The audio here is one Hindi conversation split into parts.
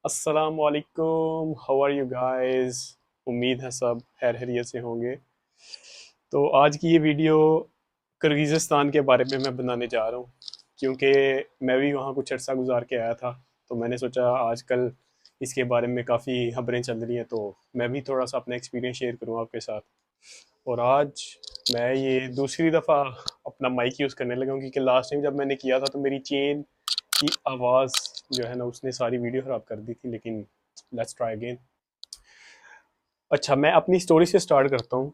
अस्सलाम वालेकुम, हाउ आर यू गाइस। उम्मीद है सब खैर खैरियत से होंगे। तो आज की ये वीडियो किर्गिज़स्तान के बारे में मैं बनाने जा रहा हूँ, क्योंकि मैं भी वहाँ कुछ अर्सा गुजार के आया था। तो मैंने सोचा आजकल इसके बारे में काफ़ी खबरें चल रही हैं, तो मैं भी थोड़ा सा अपना एक्सपीरियंस शेयर करूँ आपके साथ। और आज मैं ये दूसरी दफ़ा अपना माइक यूज़ करने लगा हूँ, क्योंकि लास्ट टाइम जब मैंने किया था तो मेरी चेन की आवाज़ जो है ना उसने सारी वीडियो ख़राब कर दी थी। लेकिन लेट्स ट्राई अगेन। अच्छा, मैं अपनी स्टोरी से स्टार्ट करता हूँ।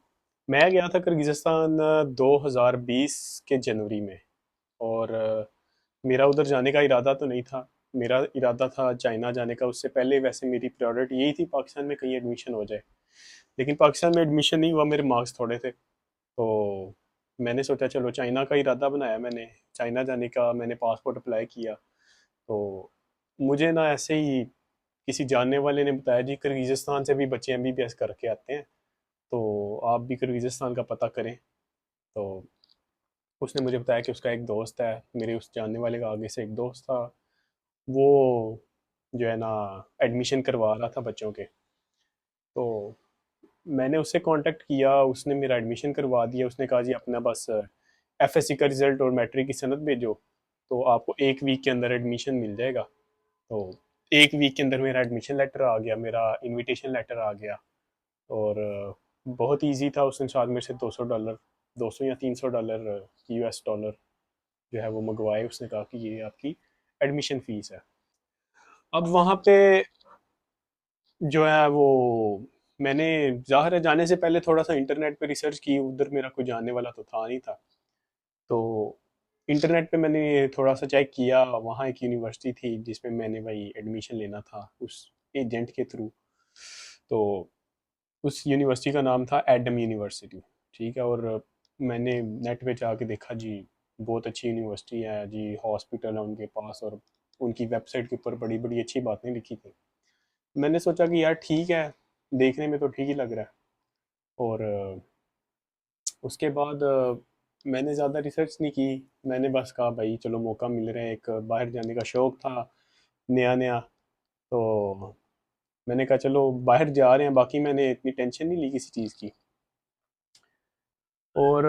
मैं गया था किर्गिज़स्तान 2020 के जनवरी में। और मेरा उधर जाने का इरादा तो नहीं था। मेरा इरादा था चाइना जाने का। उससे पहले वैसे मेरी प्रायोरिटी यही थी पाकिस्तान में कहीं एडमिशन हो जाए। लेकिन पाकिस्तान में एडमिशन नहीं हुआ, मेरे मार्क्स थोड़े थे। तो मैंने सोचा चलो चाइना का इरादा बनाया मैंने। चाइना जाने का मैंने पासपोर्ट अप्लाई किया। तो मुझे ना ऐसे ही किसी जानने वाले ने बताया जी किर्गिज़स्तान से भी बच्चे एमबीबीएस करके आते हैं, तो आप भी किर्गिज़स्तान का पता करें। तो उसने मुझे बताया कि उसका एक दोस्त है, मेरे उस जानने वाले का आगे से एक दोस्त था। वो जो है ना एडमिशन करवा रहा था बच्चों के। तो मैंने उससे कांटेक्ट किया, उसने मेरा एडमिशन करवा दिया। उसने कहा जी अपना बस एफएससी का रिजल्ट और मैट्रिक की सनद भेजो, तो आपको एक वीक के अंदर एडमिशन मिल जाएगा। तो एक वीक के अंदर मेरा एडमिशन लेटर आ गया, मेरा इनविटेशन लेटर आ गया। और बहुत इजी था। उसने साथ में से $200, 200 या $300 यूएस डॉलर जो है वो मंगवाए। उसने कहा कि ये आपकी एडमिशन फीस है। अब वहाँ पे जो है वो मैंने ज़ाहिर है जाने से पहले थोड़ा सा इंटरनेट पे रिसर्च की। उधर मेरा कोई जानने वाला तो था नहीं था। तो इंटरनेट पे मैंने थोड़ा सा चेक किया। वहाँ एक यूनिवर्सिटी थी जिसमें मैंने भाई एडमिशन लेना था उस एजेंट के थ्रू। तो उस यूनिवर्सिटी का नाम था एडम यूनिवर्सिटी। ठीक है। और मैंने नेट पे जाके देखा जी, बहुत अच्छी यूनिवर्सिटी है जी, हॉस्पिटल है उनके पास। और उनकी वेबसाइट के ऊपर बड़ी बड़ी अच्छी बातें लिखी थी। मैंने सोचा कि यार ठीक है, देखने में तो ठीक ही लग रहा है। और उसके बाद मैंने ज़्यादा रिसर्च नहीं की। मैंने बस कहा भाई चलो मौका मिल रहा है, एक बाहर जाने का शौक था नया नया। तो मैंने कहा चलो बाहर जा रहे हैं। बाकी मैंने इतनी टेंशन नहीं ली किसी चीज़ की। और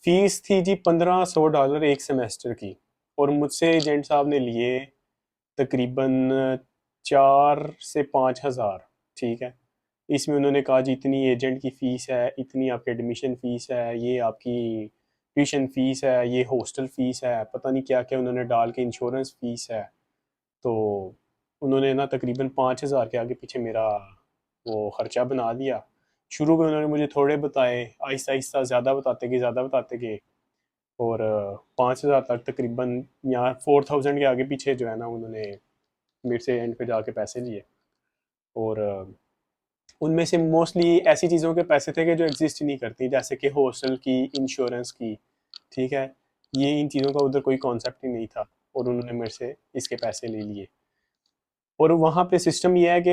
फीस थी जी $1500 एक सेमेस्टर की। और मुझसे एजेंट साहब ने लिए तकरीबन 4 से 5 हज़ार। ठीक है। इसमें उन्होंने कहा जी इतनी एजेंट की फ़ीस है, इतनी आपकी एडमिशन फ़ीस है, ये आपकी ट्यूशन फ़ीस है, ये हॉस्टल फ़ीस है, पता नहीं क्या क्या उन्होंने डाल के, इंश्योरेंस फ़ीस है। तो उन्होंने ना तकरीबन 5 हज़ार के आगे पीछे मेरा वो ख़र्चा बना दिया। शुरू में उन्होंने मुझे थोड़े बताए, आहिस्ता आहिस्ता ज़्यादा बताते गए। और 5 हज़ार तक तकरीबन, यहाँ 4000 के आगे पीछे जो है ना उन्होंने मेरे से एंड पे जाके पैसे लिए। और उनमें से मोस्टली ऐसी चीज़ों के पैसे थे कि जो एग्जिस्ट ही नहीं करती, जैसे कि हॉस्टल की, इंश्योरेंस की। ठीक है। ये इन चीज़ों का उधर कोई कॉन्सेप्ट ही नहीं था। और उन्होंने मेरे से इसके पैसे ले लिए। और वहाँ पे सिस्टम ये है कि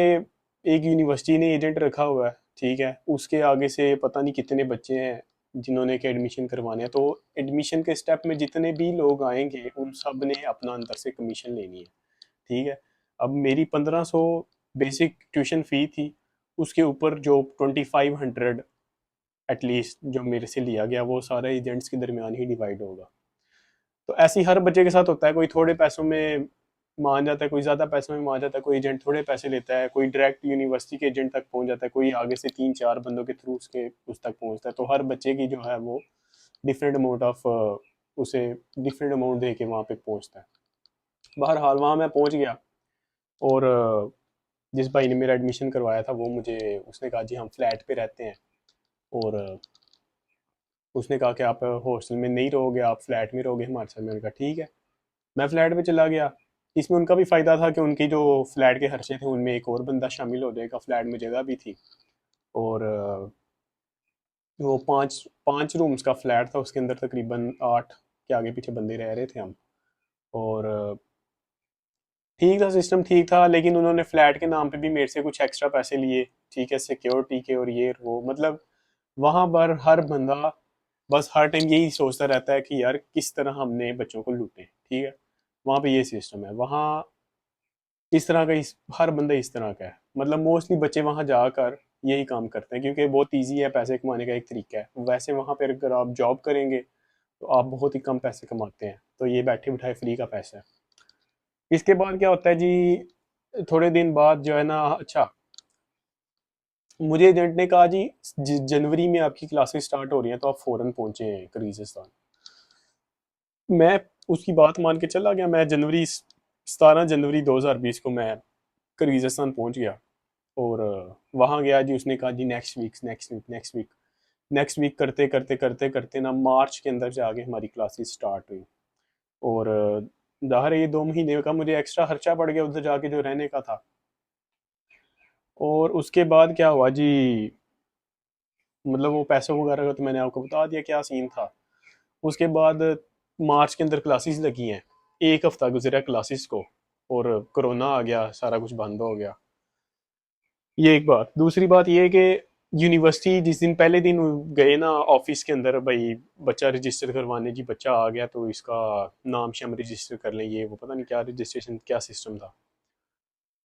एक यूनिवर्सिटी ने एजेंट रखा हुआ है। ठीक है। उसके आगे से पता नहीं कितने बच्चे हैं जिन्होंने के एडमिशन करवाने हैं। तो एडमिशन के स्टेप में जितने भी लोग आएंगे उन सब ने अपना अंदर से कमीशन लेनी है। ठीक है। अब मेरी 1500 बेसिक ट्यूशन फ़ी थी। उसके ऊपर जो 2500 एटलीस्ट जो मेरे से लिया गया वो सारे एजेंट्स के दरमियान ही डिवाइड होगा। तो ऐसे ही हर बच्चे के साथ होता है। कोई थोड़े पैसों में मान जाता है, कोई ज़्यादा पैसों में मान जाता है, कोई एजेंट थोड़े पैसे लेता है, कोई डायरेक्ट यूनिवर्सिटी के एजेंट तक पहुंच जाता है, कोई आगे से 3 4 बंदों के थ्रू उसके उस तक पहुंचता है। तो हर बच्चे की जो है वो डिफरेंट अमाउंट ऑफ उसे डिफरेंट अमाउंट दे के वहाँ पे पहुंचता है। बहरहाल वहाँ मैं पहुंच गया। और जिस भाई ने मेरा एडमिशन करवाया था वो मुझे उसने कहा जी हम फ्लैट पे रहते हैं। और उसने कहा कि आप हॉस्टल में नहीं रहोगे, आप फ्लैट में रहोगे हमारे साथ। मैंने कहा ठीक है। मैं फ्लैट में चला गया। इसमें उनका भी फ़ायदा था कि उनकी जो फ्लैट के खर्चे थे उनमें एक और बंदा शामिल हो जाएगा, फ्लैट में जगह भी थी। और वो पाँच पाँच रूम्स का फ्लैट था, उसके अंदर तकरीबन 8 के आगे पीछे बंदे रह रहे थे हम। और ठीक था, सिस्टम ठीक था। लेकिन उन्होंने फ्लैट के नाम पे भी मेरे से कुछ एक्स्ट्रा पैसे लिए। ठीक है, सिक्योरिटी के और ये वो, मतलब वहाँ पर हर बंदा बस हर टाइम यही सोचता रहता है कि यार किस तरह हमने बच्चों को लूटें। ठीक है। वहाँ पे ये सिस्टम है। वहाँ इस तरह का हर बंदा इस तरह का है, मतलब मोस्टली बच्चे वहाँ जाकर यही काम करते हैं क्योंकि बहुत इजी है, पैसे कमाने का एक तरीका है। वैसे वहाँ पर अगर आप जॉब करेंगे तो आप बहुत ही कम पैसे कमाते हैं, तो ये बैठे बिठाए फ्री का पैसा है। इसके बाद क्या होता है जी, थोड़े दिन बाद जो है ना, अच्छा, मुझे एजेंट ने कहा जी जनवरी में आपकी क्लासेस स्टार्ट हो रही हैं तो आप फ़ौरन पहुंचे हैं किर्गिज़स्तान। मैं उसकी बात मान के चला गया। मैं जनवरी 17 जनवरी 2020 को मैं किर्गिज़स्तान पहुंच गया। और वहाँ गया जी, उसने कहा जी next week next week next week next week करते करते करते करते ना मार्च के अंदर जाके हमारी क्लासेस स्टार्ट हुई। और ज़ाहिर है ये 2 महीने का मुझे एक्स्ट्रा खर्चा पड़ गया उधर जाके जो रहने का था। और उसके बाद क्या हुआ जी, मतलब वो पैसों वगैरह का तो मैंने आपको बता दिया क्या सीन था। उसके बाद मार्च के अंदर क्लासेस लगी हैं, एक हफ्ता गुजरा क्लासेस को, और कोरोना आ गया, सारा कुछ बंद हो गया। ये एक बात। दूसरी बात ये है कि यूनिवर्सिटी जिस दिन पहले दिन गए ना ऑफिस के अंदर, भाई बच्चा रजिस्टर करवाने, जी बच्चा आ गया तो इसका नाम शाम रजिस्टर कर लें, ये वो पता नहीं क्या रजिस्ट्रेशन क्या सिस्टम था।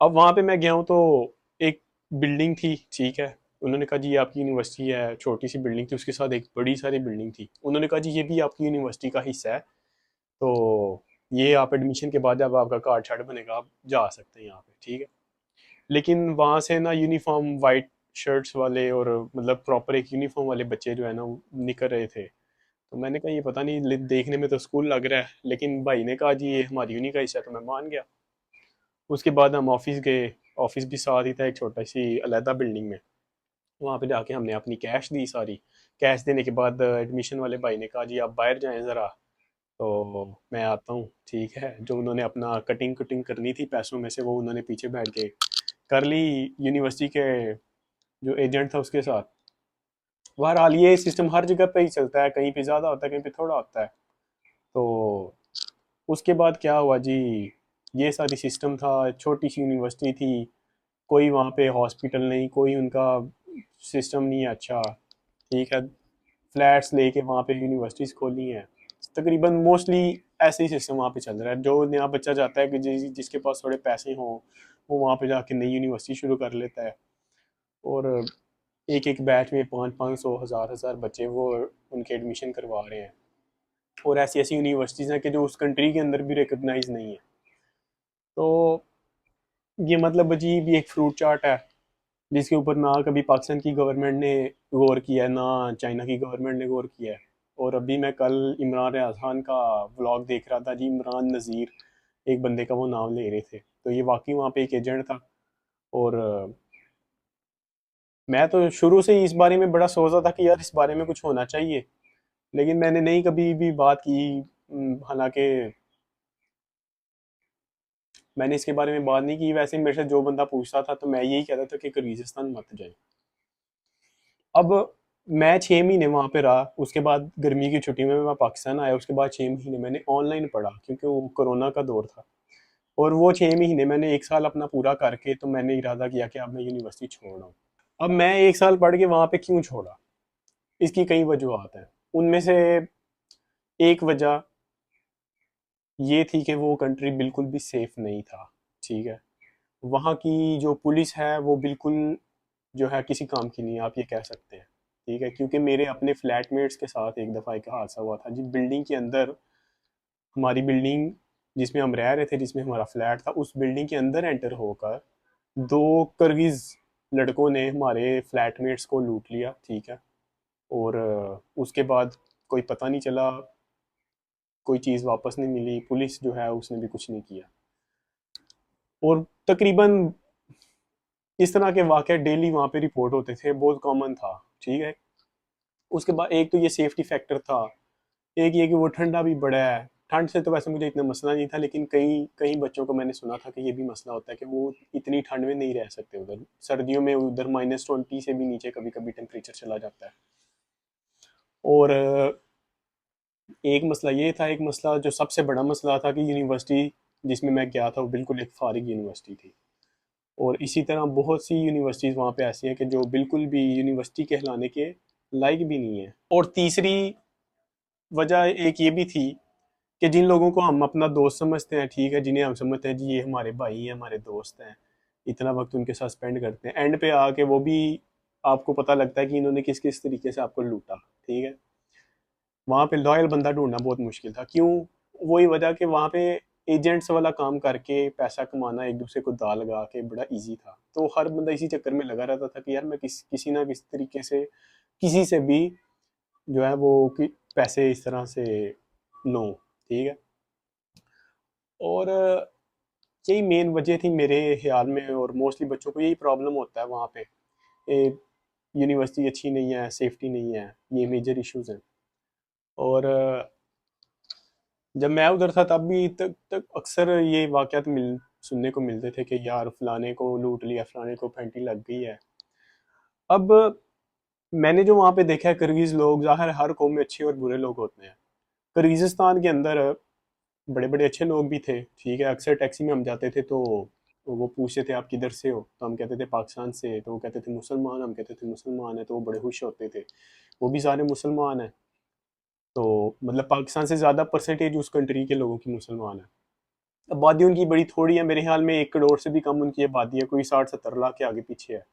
अब वहाँ पे मैं गया हूँ तो एक बिल्डिंग थी, ठीक है, उन्होंने कहा जी ये आपकी यूनिवर्सिटी है। छोटी सी बिल्डिंग थी, उसके साथ एक बड़ी सारी बिल्डिंग थी। उन्होंने कहा जी ये भी आपकी यूनिवर्सिटी का हिस्सा है, तो ये आप एडमिशन के बाद जब आपका कार्ड शार्ड बनेगा आप जा सकते हैं यहाँ पे, ठीक है। लेकिन वहाँ से ना यूनिफॉर्म वाइट शर्ट्स वाले और मतलब प्रॉपर एक यूनिफॉर्म वाले बच्चे जो है ना वो निकल रहे थे। तो मैंने कहा ये पता नहीं, देखने में तो स्कूल लग रहा है, लेकिन भाई ने कहा जी ये हमारी यूनि का हिस्सा है, तो मैं मान गया। उसके बाद हम ऑफिस गए। ऑफिस भी साथ ही था, एक छोटा सी अलहदा बिल्डिंग में। वहाँ पे जाके हमने अपनी कैश दी सारी। कैश देने के बाद एडमिशन वाले भाई ने कहा जी आप बाहर जाएं ज़रा। तो मैं आता हूँ, ठीक है। जो उन्होंने अपना कटिंग कटिंग करनी थी पैसों में से, वो उन्होंने पीछे बैठ के कर ली यूनिवर्सिटी के जो एजेंट था उसके साथ। बहरहाल ये सिस्टम हर जगह पे ही चलता है, कहीं पे ज़्यादा होता है कहीं पे थोड़ा होता है। तो उसके बाद क्या हुआ जी, ये सारी सिस्टम था, छोटी सी यूनिवर्सिटी थी, कोई वहाँ पे हॉस्पिटल नहीं, कोई उनका सिस्टम नहीं है अच्छा, ठीक है। फ्लैट्स लेके वहाँ पे यूनिवर्सिटीज़ खोली हैं। तकरीबन मोस्टली ऐसे ही सिस्टम वहाँ पे चल रहा है। जो नया बच्चा जाता है कि जिसके पास थोड़े पैसे हों, वो वहाँ पे जाके नई यूनिवर्सिटी शुरू कर लेता है। और एक एक बैच में 500 500 हज़ार हज़ार बच्चे वो उनके एडमिशन करवा रहे हैं। और ऐसी ऐसी यूनिवर्सिटीज़ हैं कि जो उस कंट्री के अंदर भी रिकगनाइज नहीं है। तो ये मतलब अजीब ही एक फ्रूट चाट है, जिसके ऊपर ना कभी पाकिस्तान की गवर्नमेंट ने गौर किया है, ना चाइना की गवर्नमेंट ने गौर किया है। और अभी मैं कल इमरान रियाज खान का व्लॉग देख रहा था जी, इमरान नज़ीर एक बंदे का वो नाम ले रहे थे, तो ये वाकई वहाँ पे एक एजेंट था। और मैं तो शुरू से ही इस बारे में बड़ा सोचा था कि यार इस बारे में कुछ होना चाहिए, लेकिन मैंने नहीं कभी भी बात की। हालांकि मैंने इसके बारे में बात नहीं की। वैसे मेरे से जो बंदा पूछता था तो मैं यही कहता था कि किर्गिज़स्तान मत जाए। अब मैं 6 महीने वहाँ पे रहा, उसके बाद गर्मी की छुट्टी में मैं पाकिस्तान आया। उसके बाद 6 महीने मैंने ऑनलाइन पढ़ा क्योंकि वो कोरोना का दौर था। और वो 6 महीने मैंने एक साल अपना पूरा करके तो मैंने इरादा किया कि अब मैं यूनिवर्सिटी छोड़ रहा हूँ। अब मैं एक साल पढ़ के वहाँ पे क्यों छोड़ा, इसकी कई वजूहत हैं। उनमें से एक वजह ये थी कि वो कंट्री बिल्कुल भी सेफ नहीं था, ठीक है। वहाँ की जो पुलिस है वो बिल्कुल जो है किसी काम की नहीं है, आप ये कह सकते हैं, ठीक है। क्योंकि मेरे अपने फ्लैटमेट्स के साथ एक दफ़ा एक हादसा हुआ था जी, बिल्डिंग के अंदर, हमारी बिल्डिंग जिसमें हम रह रहे थे, जिसमें हमारा फ्लैट था, उस बिल्डिंग के अंदर एंटर होकर दो किर्गिज लड़कों ने हमारे फ्लैटमेट्स को लूट लिया, ठीक है। और उसके बाद कोई पता नहीं चला, कोई चीज़ वापस नहीं मिली, पुलिस जो है उसने भी कुछ नहीं किया। और तकरीबन इस तरह के वाक़े डेली वहाँ पे रिपोर्ट होते थे, बहुत कॉमन था, ठीक है। उसके बाद एक तो ये सेफ्टी फैक्टर था, एक ये कि वो ठंडा भी बड़ा है। ठंड से तो वैसे मुझे इतना मसला नहीं था, लेकिन कई कई बच्चों को मैंने सुना था कि ये भी मसला होता है कि वो इतनी ठंड में नहीं रह सकते उधर। सर्दियों में उधर -20 से भी नीचे कभी कभी टेम्परेचर चला जाता है। और एक मसला ये था, एक मसला जो सबसे बड़ा मसला था कि यूनिवर्सिटी जिसमें मैं गया था वो बिल्कुल एक फारिग यूनिवर्सिटी थी। और इसी तरह बहुत सी यूनिवर्सिटीज़ वहाँ पे ऐसी हैं कि जो बिल्कुल भी यूनिवर्सिटी कहलाने के लायक भी नहीं है। और तीसरी वजह एक ये भी थी कि जिन लोगों को हम अपना दोस्त समझते हैं, ठीक है, जिन्हें हम समझते हैं जी ये हमारे भाई हैं, हमारे दोस्त हैं, इतना वक्त उनके साथ स्पेंड करते हैं, एंड पे आके वो भी आपको पता लगता है कि इन्होंने किस किस तरीके से आपको लूटा, ठीक है। वहाँ पे लॉयल बंदा ढूंढना बहुत मुश्किल था। क्यों? वही वजह कि वहाँ पे एजेंट्स वाला काम करके पैसा कमाना, एक दूसरे को दाल लगा के बड़ा इजी था, तो हर बंदा इसी चक्कर में लगा रहता था कि यार मैं किसी ना किसी तरीके से किसी से भी जो है वो पैसे इस तरह से लूँ, ठीक है। और यही मेन वजह थी मेरे ख्याल में, और मोस्टली बच्चों को यही प्रॉब्लम होता है वहाँ पे। यूनिवर्सिटी अच्छी नहीं है, सेफ्टी नहीं है, ये मेजर इश्यूज हैं। और जब मैं उधर था तब भी तक तक अक्सर ये वाक़यात मिल सुनने को मिलते थे कि यार फलाने को लूट लिया, फलाने को फैंटी लग गई है। अब मैंने जो वहाँ पे देखा है, किर्गिज़ लोग, ज़ाहिर है हर कौम में अच्छे और बुरे लोग होते हैं। किर्गिज़स्तान के अंदर बड़े बड़े अच्छे लोग भी थे, ठीक है। अक्सर टैक्सी में हम जाते थे तो वो पूछते थे आप किधर से हो, तो हम कहते थे पाकिस्तान से, तो वो कहते थे मुसलमान, हम कहते थे मुसलमान है, तो वो बड़े खुश होते थे, वो भी सारे मुसलमान हैं। तो मतलब पाकिस्तान से ज़्यादा परसेंटेज उस कंट्री के लोगों की मुसलमान है। आबादी उनकी बड़ी थोड़ी है, मेरे ख्याल में 1 करोड़ से भी कम उनकी आबादी है, कोई 60-70 लाख के आगे पीछे है।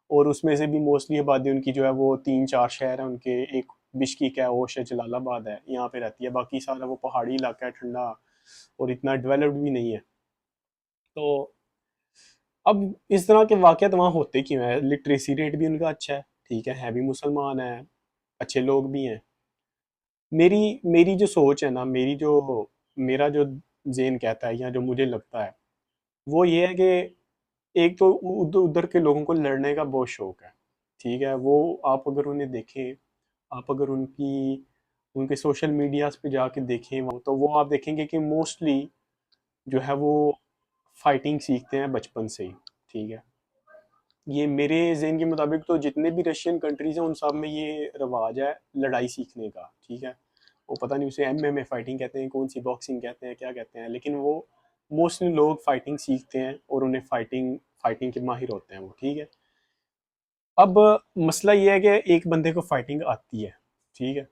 और उसमें से भी मोस्टली आबादी उनकी जो है वो 3-4 शहर है उनके, एक बिश्किक है, ओश है, जलालाबाद है, यहाँ पे रहती है। बाकी सारा वो पहाड़ी इलाका है, ठंडा, और इतना डेवलप्ड भी नहीं है। तो अब इस तरह के वाक़यात वहाँ होते क्यों हैं? लिटरेसी रेट भी उनका अच्छा है भी मुसलमान है, अच्छे लोग भी हैं। मेरी मेरी जो सोच है ना, मेरा जो ज़ेन कहता है या जो मुझे लगता है, वो ये है कि एक तो उधर उधर के लोगों को लड़ने का बहुत शौक है, ठीक है। वो आप अगर उन्हें देखें, आप अगर उनके सोशल मीडियाज पे जाके देखें, तो वो आप देखेंगे कि मोस्टली जो है वो फाइटिंग सीखते हैं बचपन से ही, ठीक है। ये मेरे ज़हन के मुताबिक तो जितने भी रशियन कंट्रीज हैं उन सब में ये रिवाज है लड़ाई सीखने का, ठीक है। वो पता नहीं उसे MMA फाइटिंग कहते हैं, कौन सी बॉक्सिंग कहते हैं, क्या कहते हैं, लेकिन वो मोस्टली लोग फाइटिंग सीखते हैं और उन्हें फाइटिंग फाइटिंग के माहिर होते हैं वो, ठीक है। अब मसला ये है कि एक बंदे को फाइटिंग आती है, ठीक है,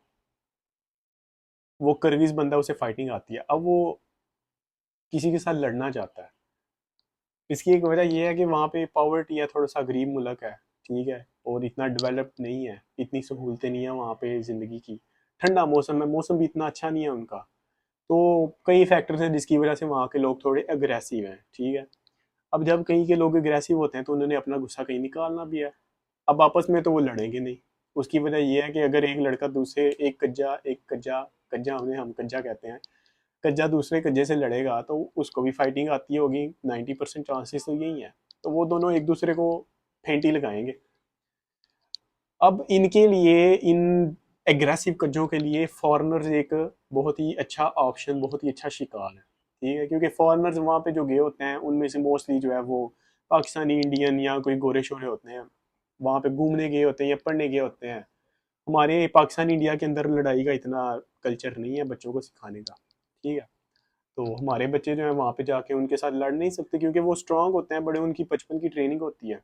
वो करगिज बंदा, उसे फाइटिंग आती है, अब वो किसी के साथ लड़ना चाहता है। इसकी एक वजह यह है कि वहाँ पे पावर्टी है, थोड़ा सा गरीब मुल्क है, ठीक है, और इतना डेवलप्ड नहीं है, इतनी सहूलतें नहीं है वहाँ पे ज़िंदगी की। ठंडा मौसम है, मौसम भी इतना अच्छा नहीं है उनका। तो कई फैक्टर्स हैं जिसकी वजह से वहाँ के लोग थोड़े अग्रेसिव हैं, ठीक है। अब जब कहीं के लोग अग्रेसिव होते हैं तो उन्होंने अपना गुस्सा कहीं निकालना भी है। अब आपस में तो वो लड़ेंगे नहीं। उसकी वजह ये है कि अगर एक लड़का दूसरे, एक कज्जा, कज्जा उन्हें हम कज्जा कहते हैं, कज्जा दूसरे कज्जे से लड़ेगा तो उसको भी फाइटिंग आती होगी, 90% चांसेस तो यही है। तो वो दोनों एक दूसरे को फेंटी लगाएंगे। अब इनके लिए, इन एग्रेसिव कज्जों के लिए फॉरेनर्स एक बहुत ही अच्छा ऑप्शन, बहुत ही अच्छा शिकार है, ठीक है। क्योंकि फॉरेनर्स वहाँ पे जो गए होते हैं उनमें से मोस्टली जो है वो पाकिस्तानी, इंडियन या कोई गोरे शोरे होते हैं, वहाँ पे घूमने गए होते हैं या पढ़ने गए होते हैं। हमारे पाकिस्तान इंडिया के अंदर लड़ाई का इतना कल्चर नहीं है बच्चों को सिखाने का, ठीक है। तो हमारे बच्चे जो हैं वहाँ पे जाके उनके साथ लड़ नहीं सकते, क्योंकि वो स्ट्रांग होते हैं, बड़े, उनकी बचपन की ट्रेनिंग होती है।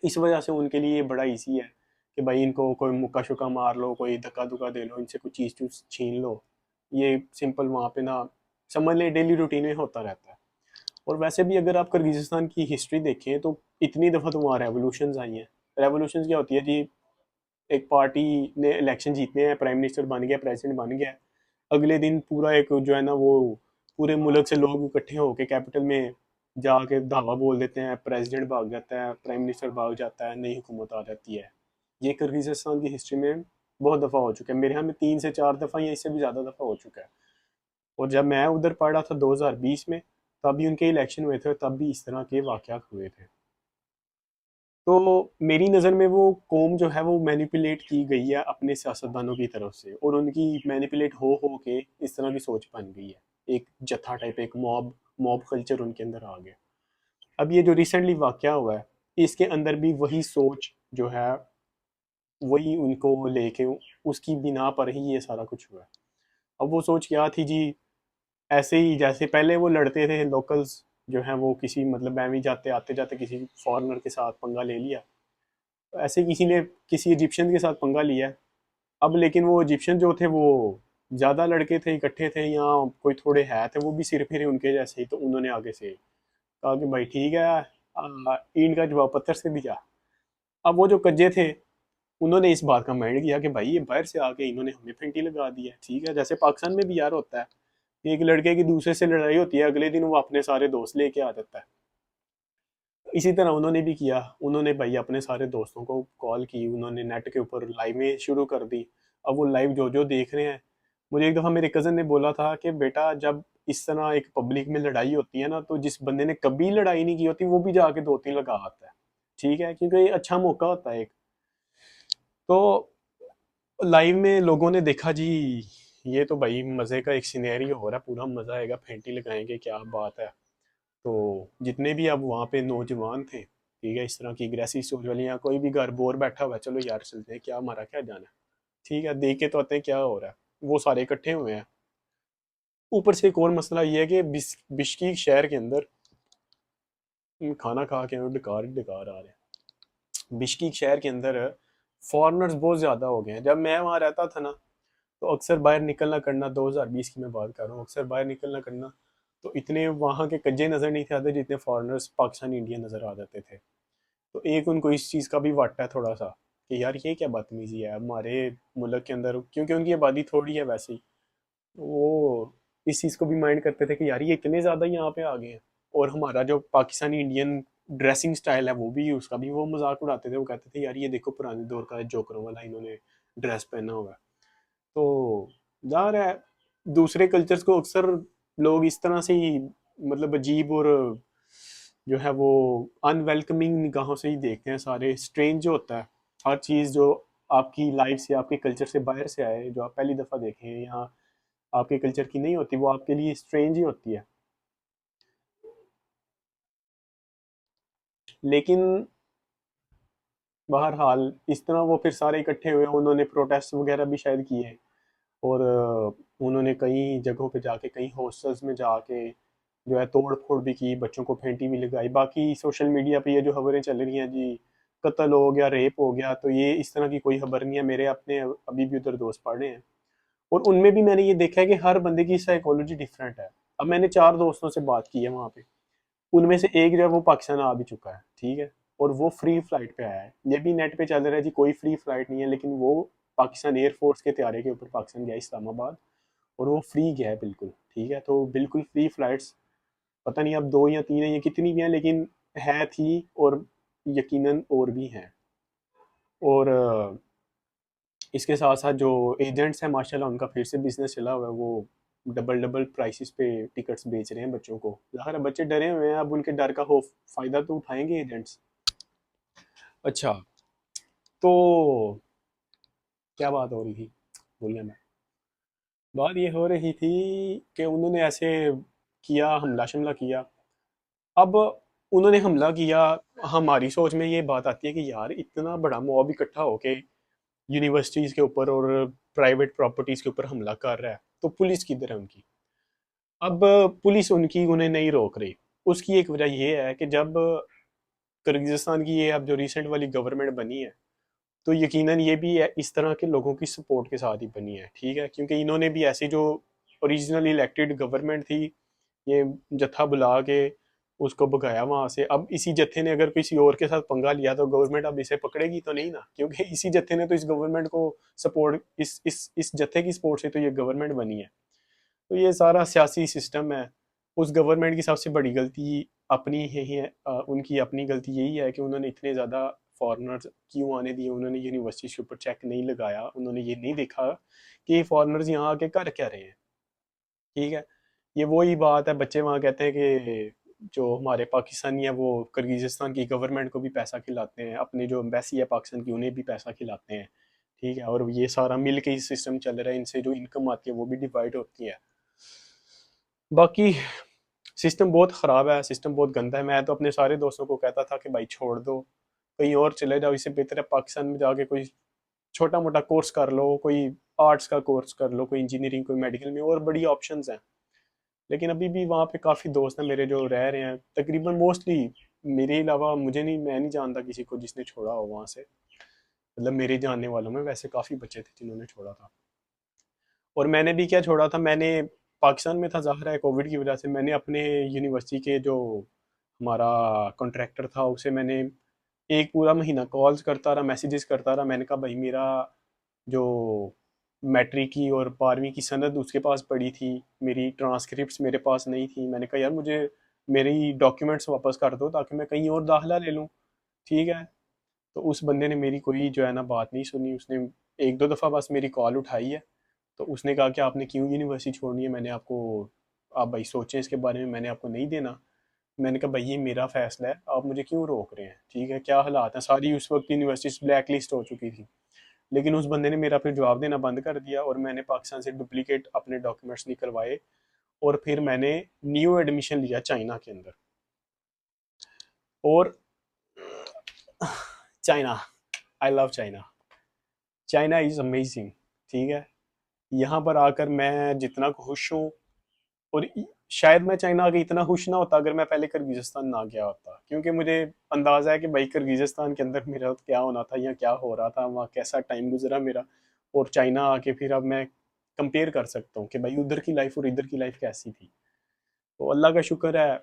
इस वजह से उनके लिए ये बड़ा ईजी है कि भाई इनको कोई मुक्का शुक्का मार लो, कोई धक्का धुक्का दे लो, इनसे कोई चीज़ चूज़ छीन लो। ये सिंपल वहाँ पे ना, समझ लें डेली रूटीन में होता रहता है। और वैसे भी अगर आप किर्गिज़स्तान की हिस्ट्री देखें तो इतनी दफ़ा तो वहाँ रेवोल्यूशन आई हैं। रेवोल्यूशन क्या होती है जी? एक पार्टी ने इलेक्शन जीतने हैं, प्राइम मिनिस्टर बन गया, प्रेसिडेंट बन गया, अगले दिन पूरा एक जो है ना वो पूरे मुल्क से लोग इकट्ठे होकर कैपिटल में जाके धावा बोल देते हैं, प्रेसिडेंट भाग जाता है, प्राइम मिनिस्टर भाग जाता है, नई हुकूमत आ जाती है। ये किर्गिज़स्तान की हिस्ट्री में बहुत दफ़ा हो चुका है, मेरे यहाँ में 3 से 4 दफ़ा या इससे भी ज़्यादा दफ़ा हो चुका है। और जब मैं उधर पढ़ा था 2020 में, तब भी उनके इलेक्शन हुए थे, तब भी इस तरह के वाक़यात हुए थे। तो मेरी नज़र में वो कौम जो है वो मैनिपुलेट की गई है अपने सियासतदानों की तरफ से, और उनकी मैनिपुलेट हो के इस तरह की सोच बन गई है, एक जत्था टाइप, एक मॉब मॉब कल्चर उनके अंदर आ गया। अब ये जो रिसेंटली वाक़या हुआ है, इसके अंदर भी वही सोच जो है, वही उनको लेके, उसकी बिना पर ही ये सारा कुछ हुआ है। अब वो सोच क्या थी जी? ऐसे ही जैसे पहले वो लड़ते थे लोकल्स जो हैं, वो किसी मतलब एवं जाते आते जाते किसी फॉरेनर के साथ पंगा ले लिया, ऐसे किसी ने किसी इजिप्शियन के साथ पंगा लिया। अब लेकिन वो इजिप्शियन जो थे वो ज़्यादा लड़के थे इकट्ठे थे या कोई थोड़े है थे वो भी सिर फिरे उनके जैसे ही, तो उन्होंने आगे से कहा कि भाई ठीक है, ईंट का जवाब पत्थर से दिया। अब वो जो कज्जे थे उन्होंने इस बात का माइंड किया कि भाई ये बाहर से आके इन्होंने हमें फेंटी लगा दी है। ठीक है, जैसे पाकिस्तान में भी यार होता है, एक लड़के की दूसरे से लड़ाई होती है, अगले दिन वो अपने सारे दोस्त लेके आ जाता है। इसी तरह उन्होंने भी किया, उन्होंने भाई अपने सारे दोस्तों को कॉल की, उन्होंने नेट के ऊपर लाइव में शुरू कर दी। अब वो लाइव जो जो देख रहे हैं, मुझे एक दफ़ा मेरे कज़न ने बोला था कि बेटा जब इस तरह एक पब्लिक में लड़ाई होती है ना, तो जिस बंदे ने कभी लड़ाई नहीं की होती वो भी जाके दो तीन लगा आता है। ठीक है, क्योंकि ये अच्छा मौका होता है एक। तो लाइव में लोगों ने देखा जी, ये तो भाई मज़े का एक सिनेरियो हो रहा है, पूरा मज़ा आएगा, फेंटी लगाएंगे, क्या बात है। तो जितने भी अब वहाँ पे नौजवान थे, ठीक है, इस तरह की अग्रेसिव सोच वाले, या कोई भी घर बोर बैठा हुआ है, चलो यार चलते हैं, क्या हमारा क्या जाना है, ठीक है, देख के तो आते हैं क्या हो रहा है। वो सारे इकट्ठे हुए हैं। ऊपर से एक और मसला ये है कि बिश्कीक शहर के अंदर खाना खा के डकार ही डकार आ रहे हैं। बिश्कीक शहर के अंदर फॉरेनर्स बहुत ज़्यादा हो गए हैं। जब मैं वहाँ रहता था ना, तो अक्सर बाहर निकलना करना, 2020 की मैं बात कर रहा हूँ, अक्सर बाहर निकलना करना, तो इतने वहाँ के कज्जे नज़र नहीं थे आते जितने फॉरेनर्स पाकिस्तानी इंडियन नज़र आ जाते थे। तो एक उनको इस चीज़ का भी वाटा है थोड़ा सा कि यार ये क्या बदतमीजी है हमारे मुल्क के अंदर, क्योंकि उनकी आबादी थोड़ी है वैसे ही। वो इस चीज़ को भी माइंड करते थे कि यार ये इतने ज़्यादा यहाँ पे आ गए हैं। और हमारा जो पाकिस्तानी इंडियन ड्रेसिंग स्टाइल है वो भी, उसका भी वो मजाक उड़ाते थे। वो कहते थे यार ये देखो पुराने दौर का जोकरों वाला इन्होंने ड्रेस पहना हुआ है। तो ज़ाहिर है दूसरे कल्चर्स को अक्सर लोग इस तरह से ही, मतलब अजीब और जो है वो अनवेलकमिंग निगाहों से ही देखते हैं। सारे स्ट्रेंज जो होता है, हर चीज़ जो आपकी लाइफ से, आपके कल्चर से बाहर से आए, जो आप पहली दफ़ा देखें या आपके कल्चर की नहीं होती, वो आपके लिए स्ट्रेंज ही होती है। लेकिन बहरहाल इस तरह वो फिर सारे इकट्ठे हुए, उन्होंने प्रोटेस्ट वगैरह भी शायद किए। और उन्होंने कई जगहों पे जाके, कई हॉस्टल्स में जाके जो है तोड़ फोड़ भी की, बच्चों को फेंटी भी लगाई। बाकी सोशल मीडिया पे ये जो खबरें चल रही हैं जी, कत्ल हो गया, रेप हो गया, तो ये इस तरह की कोई खबर नहीं है। मेरे अपने अभी भी उधर दोस्त पढ़े हैं, और उनमें भी मैंने ये देखा है कि हर बंदे की साइकोलॉजी डिफरेंट है। अब मैंने 4 दोस्तों से बात की है वहाँ पे, उनमें से एक जो है वो पाकिस्तान आ भी चुका है, ठीक है, और वो फ्री फ्लाइट पे आया है। ये भी नेट पे चल रहा है जी, कोई फ्री फ्लाइट नहीं है, लेकिन वो पाकिस्तान एयरफोर्स के तैयारे के ऊपर पाकिस्तान गया, इस्लामाबाद, और वो फ्री गया है बिल्कुल। ठीक है, तो बिल्कुल फ्री फ्लाइट्स, पता नहीं अब 2 या 3 है या कितनी भी हैं, लेकिन है थी, और यकीनन और भी हैं। और इसके साथ साथ जो एजेंट्स हैं माशाल्लाह, उनका फिर से बिजनेस चला हुआ है। वो डबल डबल प्राइसेस पे टिकट्स बेच रहे हैं बच्चों को। ज़ाहिर है बच्चे डरे हुए हैं, अब उनके डर का हो फायदा तो उठाएंगे एजेंट्स। अच्छा, तो क्या बात हो रही थी, बोलिए मैं। बात ये हो रही थी कि उन्होंने ऐसे किया, हमला शमला किया। अब उन्होंने हमला किया, हमारी सोच में ये बात आती है कि यार इतना बड़ा मॉब इकट्ठा होके यूनिवर्सिटीज़ के ऊपर और प्राइवेट प्रॉपर्टीज़ के ऊपर हमला कर रहा है, तो पुलिस किधर है उनकी। अब पुलिस उनकी उन्हें नहीं रोक रही। उसकी एक वजह ये है कि जब किर्गिज़स्तान की ये अब जो रिसेंट वाली गवर्नमेंट बनी है, तो यकीनन ये भी है इस तरह के लोगों की सपोर्ट के साथ ही बनी है। ठीक है, क्योंकि इन्होंने भी ऐसी जो ओरिजिनल इलेक्टेड गवर्नमेंट थी, ये जत्था बुला के उसको भगाया वहां से। अब इसी जत्थे ने अगर किसी और के साथ पंगा लिया तो गवर्नमेंट अब इसे पकड़ेगी तो नहीं ना, क्योंकि इसी जत्थे ने तो इस गवर्नमेंट को सपोर्ट, इस जत्थे की सपोर्ट से तो ये गवर्नमेंट बनी है। तो ये सारा सियासी सिस्टम है। उस गवर्नमेंट की सबसे बड़ी गलती अपनी ही है, उनकी अपनी गलती यही है कि उन्होंने इतने ज़्यादा फॉरेनर्स क्यों आने दिए। उन्होंने यूनिवर्सिटी के ऊपर चेक नहीं लगाया, उन्होंने ये नहीं देखा कि फॉरेनर्स यहाँ आके कर क्या रहे हैं। ठीक है, ये वही बात है, बच्चे वहाँ कहते हैं कि जो हमारे पाकिस्तानी है वो किर्गिज़स्तान की गवर्नमेंट को भी पैसा खिलाते हैं, अपने जो एम्बेसी है पाकिस्तान की उन्हें भी पैसा खिलाते हैं। ठीक है, और ये सारा मिल के ही सिस्टम चल रहा है, इनसे जो इनकम आती है वो भी डिवाइड होती है। बाकी सिस्टम बहुत ख़राब है, सिस्टम बहुत गंदा है। मैं तो अपने सारे दोस्तों को कहता था कि भाई छोड़ दो, कहीं और चले जाओ, इससे बेहतर है पाकिस्तान में जाके कोई छोटा मोटा कोर्स कर लो, कोई आर्ट्स का कोर्स कर लो, कोई इंजीनियरिंग, कोई मेडिकल में, और बड़ी ऑप्शंस हैं। लेकिन अभी भी वहाँ पे काफ़ी दोस्त हैं मेरे जो रह रहे हैं, तकरीबन मोस्टली मेरे अलावा मुझे नहीं, मैं नहीं जानता किसी को जिसने छोड़ा हो वहाँ से। मतलब मेरे जानने वालों में वैसे काफ़ी बच्चे थे जिन्होंने छोड़ा था। और मैंने भी क्या छोड़ा था, मैंने पाकिस्तान में था, ज़ाहिर है कोविड की वजह से मैंने अपने यूनिवर्सिटी के जो हमारा कॉन्ट्रैक्टर था उसे मैंने एक पूरा महीना कॉल्स करता रहा, मैसेजेस करता रहा। मैंने कहा भाई मेरा जो मैट्रिक की और 12वीं की सनद उसके पास पड़ी थी, मेरी ट्रांसक्रिप्ट्स मेरे पास नहीं थी। मैंने कहा यार मुझे मेरी डॉक्यूमेंट्स वापस कर दो ताकि मैं कहीं और दाखिला ले लूँ। ठीक है। तो उस बंदे ने मेरी कोई जो है ना बात नहीं सुनी। उसने एक दो दफ़ा बस मेरी कॉल उठाई है। तो उसने कहा कि आपने क्यों यूनिवर्सिटी छोड़नी है, मैंने आपको, आप भाई सोचें इसके बारे में, मैंने आपको नहीं देना। मैंने कहा भाई ये मेरा फैसला है, आप मुझे क्यों रोक रहे हैं। ठीक है, क्या हालात हैं, सारी उस वक्त यूनिवर्सिटी ब्लैक लिस्ट हो चुकी थी। लेकिन उस बंदे ने मेरा फिर जवाब देना बंद कर दिया और मैंने पाकिस्तान से डुप्लीकेट अपने डॉक्यूमेंट्स निकलवाए। और फिर मैंने न्यू एडमिशन लिया चाइना के अंदर। और China, I love China. China is amazing. ठीक है। यहाँ पर आकर मैं जितना खुश हूँ, और शायद मैं चाइना आके इतना खुश ना होता अगर मैं पहले किर्गिज़स्तान ना गया होता, क्योंकि मुझे अंदाज़ा है कि भाई किर्गिज़स्तान के अंदर मेरा क्या होना था या क्या हो रहा था, वहाँ कैसा टाइम गुजरा मेरा। और चाइना आके फिर अब मैं कंपेयर कर सकता हूँ कि भाई उधर की लाइफ और इधर की लाइफ कैसी थी। तो अल्लाह का शुक्र है,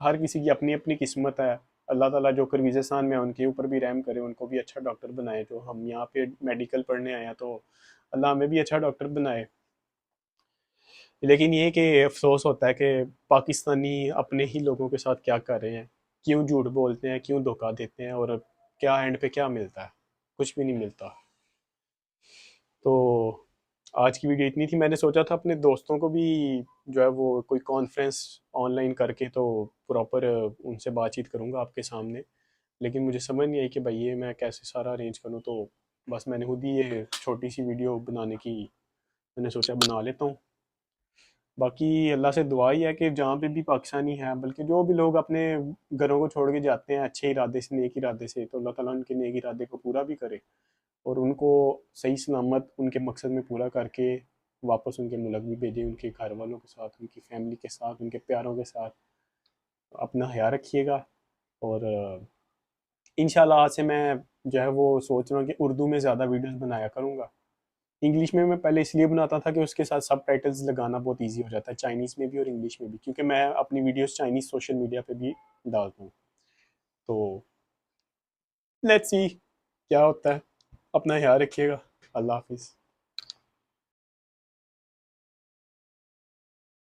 हर किसी की अपनी अपनी किस्मत है। अल्लाह ताला जो किर्गिज़स्तान में है, उनके ऊपर भी रहम करे, उनको भी अच्छा डॉक्टर बनाए। जो हम यहाँ पे मेडिकल पढ़ने आए हैं, तो अल्लाह हमें भी अच्छा डॉक्टर बनाए। लेकिन ये कि अफसोस होता है कि पाकिस्तानी अपने ही लोगों के साथ क्या कर रहे हैं, क्यों झूठ बोलते हैं, क्यों धोखा देते हैं, और क्या एंड पे क्या मिलता है, कुछ भी नहीं मिलता। तो आज की वीडियो इतनी थी। मैंने सोचा था अपने दोस्तों को भी जो है वो कोई कॉन्फ्रेंस ऑनलाइन करके तो प्रॉपर उनसे बातचीत करूंगा आपके सामने। लेकिन मुझे समझ नहीं आई कि भाई ये मैं कैसे सारा अरेंज करूँ। तो बस मैंने खुद ही ये छोटी सी वीडियो बनाने की मैंने सोचा बना लेता हूँ। बाकी अल्लाह से दुआ ही है कि जहाँ पे भी पाकिस्तानी है, बल्कि जो भी लोग अपने घरों को छोड़ के जाते हैं अच्छे इरादे से, नेक इरादे से, तो अल्लाह ताला उनके नेक इरादे को पूरा भी करे और उनको सही सलामत उनके मकसद में पूरा करके वापस उनके मुल्क भी भेजे, उनके घर वालों के साथ, उनकी फैमिली के साथ, उनके प्यारों के साथ। अपना ख्याल रखिएगा। और इंशाल्लाह आज से मैं जो है वो सोच रहा हूँ कि उर्दू में ज़्यादा वीडियोस बनाया करूँगा। इंग्लिश में मैं पहले इसलिए बनाता था कि उसके साथ सब टाइटल्स लगाना बहुत ईजी हो जाता है, चाइनीज़ में भी और इंग्लिश में भी, क्योंकि मैं अपनी वीडियोस चाइनीज़ सोशल मीडिया पे भी डालता हूँ। तो लेट्स सी क्या होता है। अपना ख्याल रखिएगा। अल्लाह हाफिज़।